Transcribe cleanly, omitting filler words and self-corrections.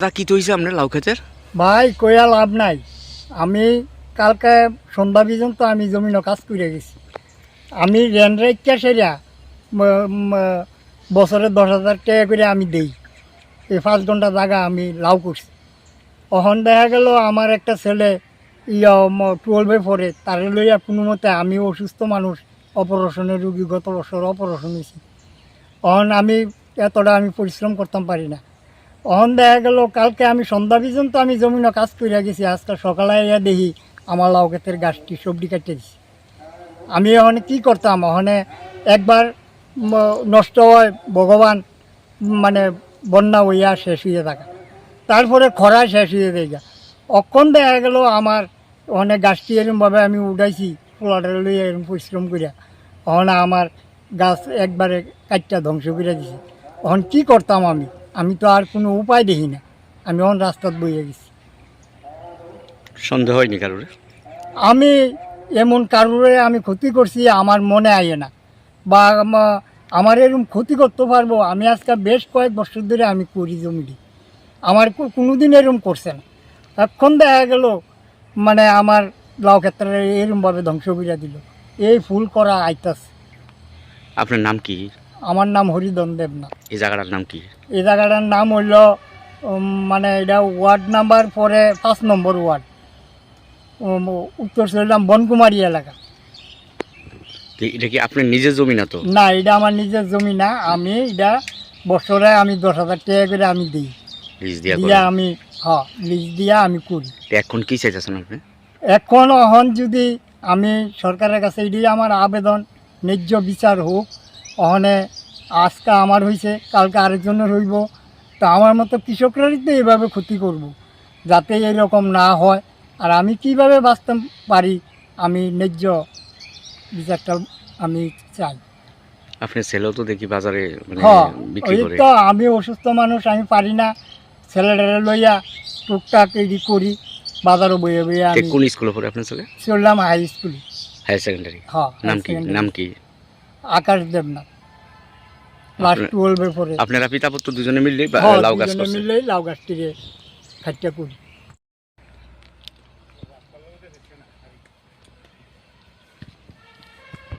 তা কি তৈছে আপনার লাউ ক্ষেতের? ভাই কইয়া লাভ নাই। আমি কালকে সন্ধ্যা পর্যন্ত আমি জমিন কাজ করে গেছি। আমি রেন্ট রেখা সেরা বছরে 10,000 টাকা করে আমি দেই। এই 5 ঘন্টা জায়গা আমি লাউ করছি। অহন দেখা গেল আমার একটা ছেলে 12-এ পড়ে, তারে লইয়া কোনো মতে, আমি অসুস্থ মানুষ, অপারেশনের রুগী, গত বছর অপারেশন হয়েছি। অহন আমি এতটা আমি পরিশ্রম করতাম পারি না। অহন দেখা গেল কালকে আমি সন্ধ্যা পর্যন্ত আমি জমিনে কাজ করে গেছি। আজকে সকালে এসে দেখি আমার লাউ ক্ষেতের গাছটি সবজি কাটতে দিছি। আমি ওখানে কী করতাম, ওখানে একবার নষ্ট হয় ভগবান, মানে বন্যা হইয়া শেষ হয়ে থাকা, তারপরে খরায় শেষ হয়ে যায়। অক্ষণ দেখা গেল আমার ওখানে গাছটি এরকমভাবে আমি উঠাইছি, পোলাটা লইয়া এরকম পরিশ্রম করিয়া, ওখানে আমার গাছ একবারে কাটটা ধ্বংস করে দিছি। ওখানে কী করতাম আমি তো আর কোনো উপায় দেখি না। আমি ওখানে রাস্তাত বইয়া গেছি। সন্দেহ হয়নি কারোর? আমি এমন কারোরে আমি ক্ষতি করছি আমার মনে আয়ে না, বা আমার এরকম ক্ষতি করতে পারবো। আমি আজকে বেশ কয়েক বছর ধরে আমি করি জমিটি, আমার কোনো দিন এরকম করছে না। এখন দেখা গেল মানে আমার লাউ ক্ষেত্রে এরকমভাবে ধ্বংস করে দিল। এই ফুল করা আইতাছে। আপনার নাম কি? আমার নাম হরিধন দেবনাথ। এই জায়গাটার নাম কি? এই জায়গাটার নাম হইল মানে এটা ওয়ার্ড নাম্বার পরে 5 নম্বর ওয়ার্ড, উত্তর চললাম বনকুমারী এলাকা। এটা কি আপনার নিজের জমি না তো? না, এটা আমার নিজের জমি না। আমি এটা বছরে আমি 10,000 টাকা করে আমি দিই, লিজ দিয়া দিয়া আমি লিজ দিয়া আমি করি। এখন কি চাইতেছেন আপনি? এখন যদি আমি সরকারের কাছে এটাই আমার আবেদন, ন্যায্য বিচার হোক। ওখানে আজকে আমার হয়েছে, কালকে আরেকজনের হইব। তো আমার মতো কৃষকরাই তো এভাবে ক্ষতি করব, যাতে এরকম না হয়। আর আমি কিভাবে বাঁচতে পারি, আমি ন্যায্য বিচারটা আমি চাই। আপনার ছেলেও তো দেখি বাজারে মানে বিক্রি ওই করে। তো, আমি অসুস্থ মানুষ, আমি পারি না। ছেলেটারে লইয়া টুকটাক এডি করি, বাজারও বইয়ে বইয়ে। আমি কোন স্কুলে পড়ে আপনার ছেলে? চললাম হাই স্কুলে। Higher secondary? হ্যাঁ, নাম কি? নাম কি? আকাশ দেবনাথ, ক্লাস 12-এ পড়ে। আপনারা পিতা পুত্র দুজনে মিললে লাউ গাছ করছেন? মিললেই লাউ গাছটিকে খাট্টা করি।